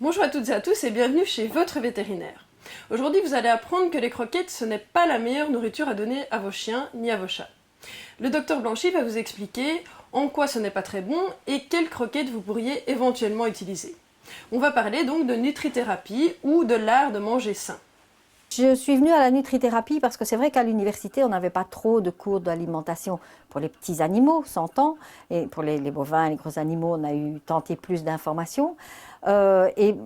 Bonjour à toutes et à tous et bienvenue chez votre vétérinaire. Aujourd'hui vous allez apprendre que les croquettes ce n'est pas la meilleure nourriture à donner à vos chiens ni à vos chats. Le docteur Blanchy va vous expliquer en quoi ce n'est pas très bon et quelles croquettes vous pourriez éventuellement utiliser. On va parler donc de nutrithérapie ou de l'art de manger sain. Je suis venue à la nutrithérapie parce que c'est vrai qu'à l'université, on n'avait pas trop de cours d'alimentation pour les petits animaux, s'entend, et pour les bovins, les gros animaux, on a eu tenté plus d'informations. Et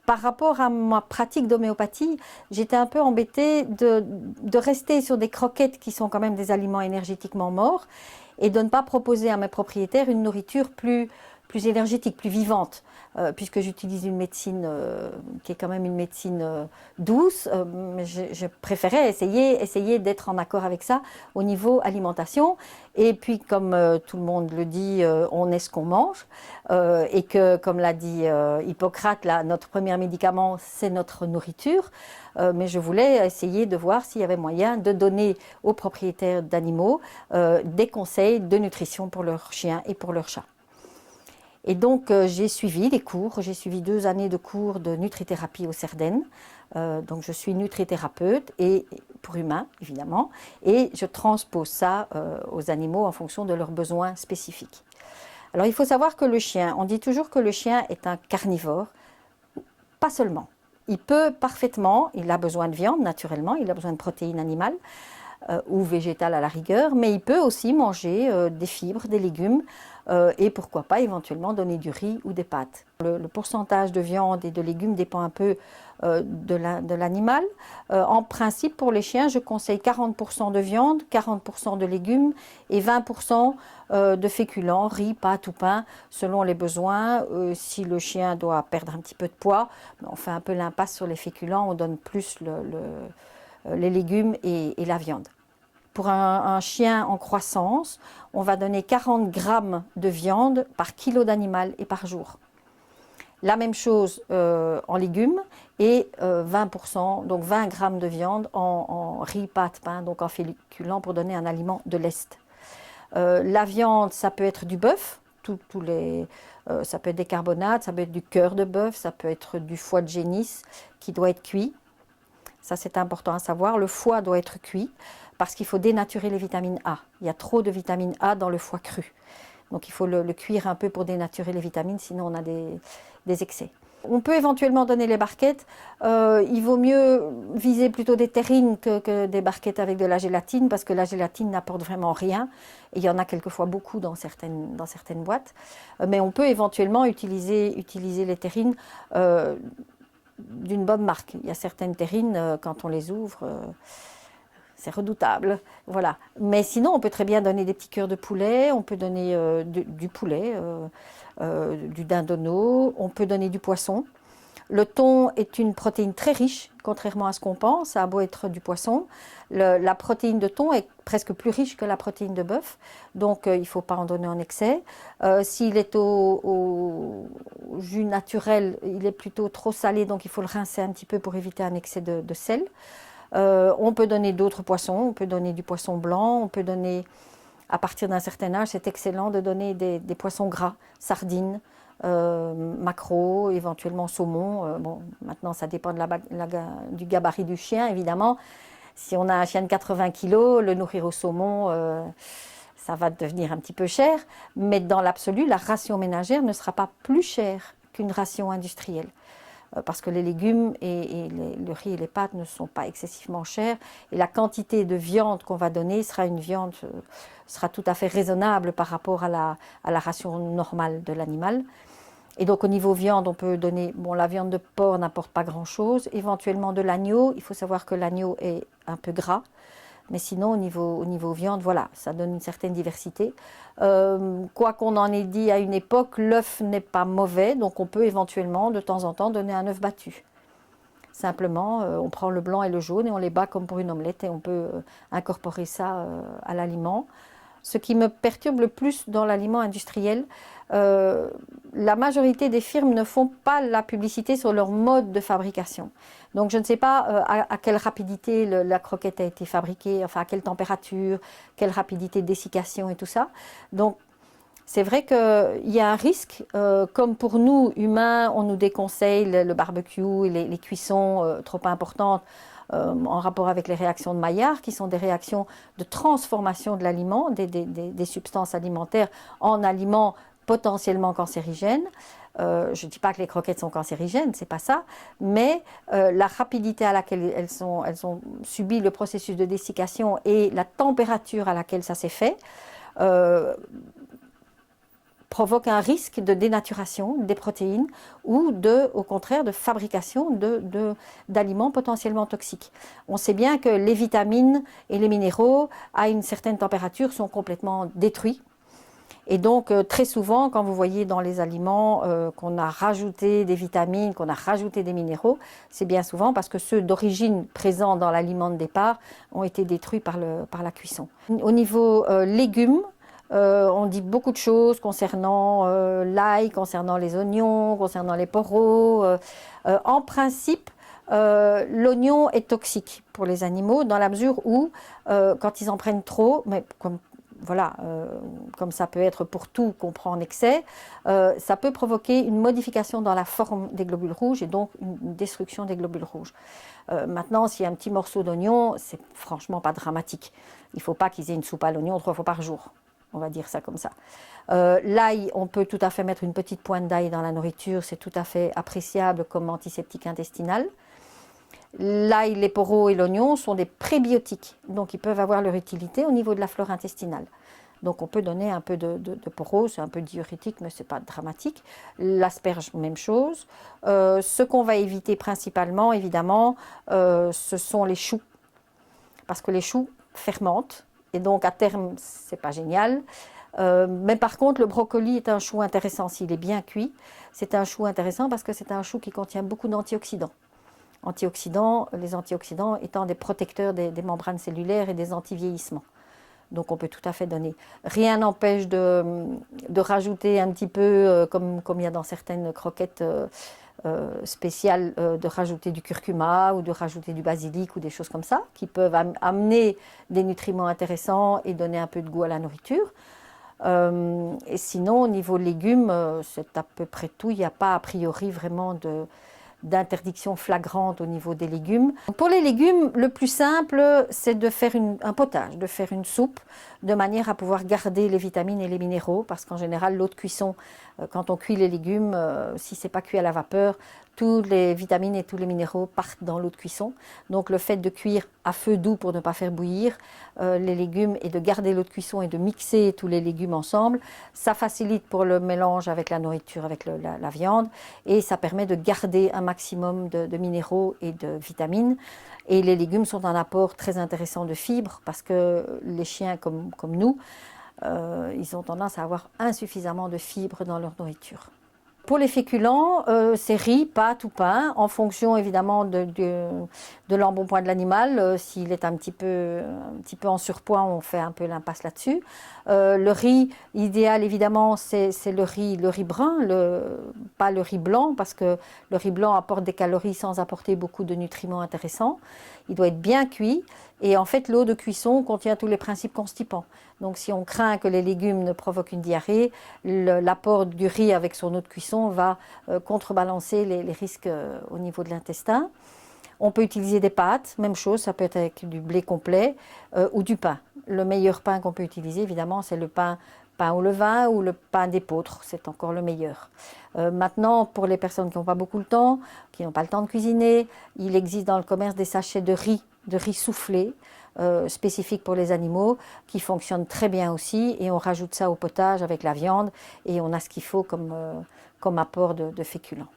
par rapport à ma pratique d'homéopathie, j'étais un peu embêtée de rester sur des croquettes qui sont quand même des aliments énergétiquement morts et de ne pas proposer à mes propriétaires une nourriture plus énergétique, plus vivante. Puisque j'utilise une médecine qui est quand même une médecine douce, je préférais essayer d'être en accord avec ça au niveau alimentation. Et puis, comme tout le monde le dit, on est ce qu'on mange. Et que, comme l'a dit Hippocrate, là, notre premier médicament, c'est notre nourriture. Mais je voulais essayer de voir s'il y avait moyen de donner aux propriétaires d'animaux des conseils de nutrition pour leurs chiens et pour leurs chats. Et donc j'ai suivi des cours, j'ai suivi 2 années de cours de nutrithérapie aux Cerdaines. Donc je suis nutrithérapeute et pour humains évidemment, et je transpose ça aux animaux en fonction de leurs besoins spécifiques. Alors il faut savoir que le chien, on dit toujours que le chien est un carnivore, pas seulement. Il peut parfaitement, il a besoin de viande naturellement, il a besoin de protéines animales ou végétales à la rigueur, mais il peut aussi manger des fibres, des légumes, et pourquoi pas éventuellement donner du riz ou des pâtes. Le pourcentage de viande et de légumes dépend un peu de l'animal. En principe, pour les chiens, je conseille 40% de viande, 40% de légumes et 20% de féculents, riz, pâtes ou pain, selon les besoins. Si le chien doit perdre un petit peu de poids, on fait un peu l'impasse sur les féculents, on donne plus les légumes et la viande. Pour un chien en croissance, on va donner 40 grammes de viande par kilo d'animal et par jour. La même chose en légumes et 20%, donc 20 grammes de viande en riz, pâtes, pain, donc en féculents pour donner un aliment de l'Est. La viande, ça peut être du bœuf, ça peut être des carbonades, ça peut être du cœur de bœuf, ça peut être du foie de génisse qui doit être cuit. Ça, c'est important à savoir. Le foie doit être cuit parce qu'il faut dénaturer les vitamines A. Il y a trop de vitamine A dans le foie cru. Donc, il faut le cuire un peu pour dénaturer les vitamines, sinon on a des excès. On peut éventuellement donner les barquettes. Il vaut mieux viser plutôt des terrines que des barquettes avec de la gélatine parce que la gélatine n'apporte vraiment rien. Et il y en a quelquefois beaucoup dans certaines boîtes. Mais on peut éventuellement utiliser les terrines d'une bonne marque. Il y a certaines terrines, quand on les ouvre, c'est redoutable. Voilà. Mais sinon, on peut très bien donner des petits cœurs de poulet, on peut donner du poulet, du dindonneau, on peut donner du poisson. Le thon est une protéine très riche, contrairement à ce qu'on pense, ça a beau être du poisson. La protéine de thon est presque plus riche que la protéine de bœuf, donc il ne faut pas en donner en excès. S'il est au jus naturel, il est plutôt trop salé, donc il faut le rincer un petit peu pour éviter un excès de sel. On peut donner d'autres poissons, on peut donner du poisson blanc, on peut donner, à partir d'un certain âge, c'est excellent de donner des poissons gras, sardines, maquereau, éventuellement saumon. Bon, maintenant, ça dépend du gabarit du chien, évidemment. Si on a un chien de 80 kg, le nourrir au saumon, ça va devenir un petit peu cher. Mais dans l'absolu, la ration ménagère ne sera pas plus chère qu'une ration industrielle. Parce que les légumes et le riz et les pâtes ne sont pas excessivement chers. Et la quantité de viande qu'on va donner sera une viande sera tout à fait raisonnable par rapport à la ration normale de l'animal. Et donc au niveau viande, on peut donner, bon, la viande de porc n'apporte pas grand-chose, éventuellement de l'agneau. Il faut savoir que l'agneau est un peu gras, mais sinon au niveau viande, voilà, ça donne une certaine diversité. Quoi qu'on en ait dit à une époque, l'œuf n'est pas mauvais, donc on peut éventuellement de temps en temps donner un œuf battu. Simplement, on prend le blanc et le jaune et on les bat comme pour une omelette et on peut incorporer ça à l'aliment. Ce qui me perturbe le plus dans l'aliment industriel, la majorité des firmes ne font pas la publicité sur leur mode de fabrication. Donc je ne sais pas à quelle rapidité la croquette a été fabriquée, enfin à quelle température, quelle rapidité de dessiccation et tout ça. Donc C'est vrai qu'il y a un risque, comme pour nous, humains, on nous déconseille le barbecue et les cuissons trop importantes en rapport avec les réactions de Maillard, qui sont des réactions de transformation de l'aliment, des substances alimentaires en aliments potentiellement cancérigènes. Je ne dis pas que les croquettes sont cancérigènes, c'est pas ça, mais la rapidité à laquelle elles ont subi le processus de dessiccation et la température à laquelle ça s'est fait provoque un risque de dénaturation des protéines ou au contraire de fabrication d'aliments potentiellement toxiques. On sait bien que les vitamines et les minéraux à une certaine température sont complètement détruits. Et donc très souvent, quand vous voyez dans les aliments qu'on a rajouté des vitamines, qu'on a rajouté des minéraux, c'est bien souvent parce que ceux d'origine présents dans l'aliment de départ ont été détruits par la cuisson. Au niveau légumes, on dit beaucoup de choses concernant l'ail, concernant les oignons, concernant les poireaux. En principe, l'oignon est toxique pour les animaux dans la mesure où, quand ils en prennent trop, mais comme ça peut être pour tout qu'on prend en excès, ça peut provoquer une modification dans la forme des globules rouges et donc une destruction des globules rouges. Maintenant, s'il y a un petit morceau d'oignon, c'est franchement pas dramatique. Il ne faut pas qu'ils aient une soupe à l'oignon 3 fois par jour. On va dire ça comme ça. L'ail, on peut tout à fait mettre une petite pointe d'ail dans la nourriture, c'est tout à fait appréciable comme antiseptique intestinal. L'ail, les poireaux et l'oignon sont des prébiotiques, donc ils peuvent avoir leur utilité au niveau de la flore intestinale. Donc on peut donner un peu de poireaux, c'est un peu diurétique, mais ce n'est pas dramatique. L'asperge, même chose. Ce qu'on va éviter principalement, évidemment, ce sont les choux, parce que les choux fermentent. Et donc, à terme, ce n'est pas génial. Mais par contre, le brocoli est un chou intéressant s'il est bien cuit. C'est un chou intéressant parce que c'est un chou qui contient beaucoup d'antioxydants. Les antioxydants étant des protecteurs des membranes cellulaires et des anti-vieillissements. Donc, on peut tout à fait donner. Rien n'empêche de rajouter un petit peu, comme il y a dans certaines croquettes spéciales, de rajouter du curcuma ou de rajouter du basilic ou des choses comme ça, qui peuvent amener des nutriments intéressants et donner un peu de goût à la nourriture. Et sinon, au niveau légumes, c'est à peu près tout. Il n'y a pas a priori vraiment d'interdiction flagrante au niveau des légumes. Pour les légumes, le plus simple, c'est de faire un potage, de faire une soupe, de manière à pouvoir garder les vitamines et les minéraux, parce qu'en général, l'eau de cuisson, quand on cuit les légumes, si ce n'est pas cuit à la vapeur, toutes les vitamines et tous les minéraux partent dans l'eau de cuisson. Donc le fait de cuire à feu doux pour ne pas faire bouillir les légumes et de garder l'eau de cuisson et de mixer tous les légumes ensemble, ça facilite pour le mélange avec la nourriture, avec la viande, et ça permet de garder un maximum de minéraux et de vitamines. Et les légumes sont un apport très intéressant de fibres parce que les chiens comme nous, ils ont tendance à avoir insuffisamment de fibres dans leur nourriture. Pour les féculents, c'est riz, pâtes ou pain, en fonction évidemment de l'embonpoint de l'animal. S'il est un petit peu en surpoids, on fait un peu l'impasse là-dessus. Le riz, idéal évidemment, c'est le riz brun, pas le riz blanc, parce que le riz blanc apporte des calories sans apporter beaucoup de nutriments intéressants. Il doit être bien cuit. Et en fait, l'eau de cuisson contient tous les principes constipants. Donc si on craint que les légumes ne provoquent une diarrhée, l'apport du riz avec son eau de cuisson va contrebalancer les risques au niveau de l'intestin. On peut utiliser des pâtes, même chose, ça peut être avec du blé complet ou du pain. Le meilleur pain qu'on peut utiliser, évidemment, c'est le pain au levain ou le pain d'épeautre, c'est encore le meilleur. Maintenant, pour les personnes qui n'ont pas beaucoup le temps, qui n'ont pas le temps de cuisiner, il existe dans le commerce des sachets de riz soufflé, spécifiques pour les animaux, qui fonctionnent très bien aussi, et on rajoute ça au potage avec la viande, et on a ce qu'il faut comme apport de féculents.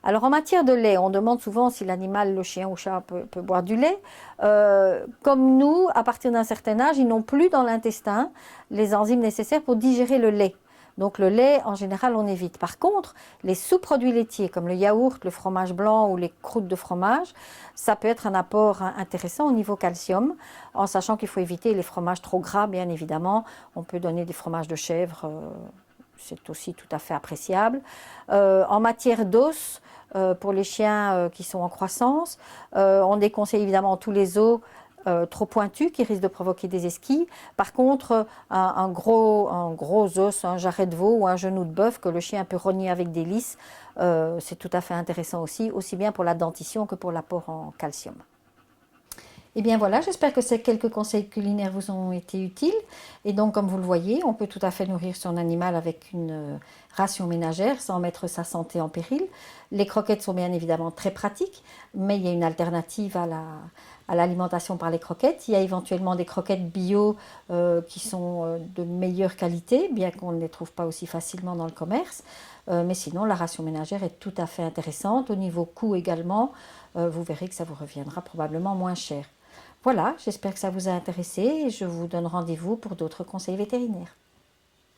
Alors en matière de lait, on demande souvent si l'animal, le chien ou le chat peut boire du lait. Comme nous, à partir d'un certain âge, ils n'ont plus dans l'intestin les enzymes nécessaires pour digérer le lait. Donc le lait, en général, on évite. Par contre, les sous-produits laitiers comme le yaourt, le fromage blanc ou les croûtes de fromage, ça peut être un apport intéressant au niveau calcium, en sachant qu'il faut éviter les fromages trop gras, bien évidemment. On peut donner des fromages de chèvre, c'est aussi tout à fait appréciable. En matière d'os, pour les chiens qui sont en croissance, on déconseille évidemment tous les os trop pointus qui risquent de provoquer des esquilles. Par contre, un gros os, un jarret de veau ou un genou de bœuf que le chien peut rogner avec délice, c'est tout à fait intéressant aussi bien pour la dentition que pour l'apport en calcium. Et bien voilà, j'espère que ces quelques conseils culinaires vous ont été utiles. Et donc, comme vous le voyez, on peut tout à fait nourrir son animal avec une ration ménagère sans mettre sa santé en péril. Les croquettes sont bien évidemment très pratiques, mais il y a une alternative à l'alimentation par les croquettes. Il y a éventuellement des croquettes bio qui sont de meilleure qualité, bien qu'on ne les trouve pas aussi facilement dans le commerce. Mais sinon, la ration ménagère est tout à fait intéressante. Au niveau coût également, vous verrez que ça vous reviendra probablement moins cher. Voilà, j'espère que ça vous a intéressé et je vous donne rendez-vous pour d'autres conseils vétérinaires.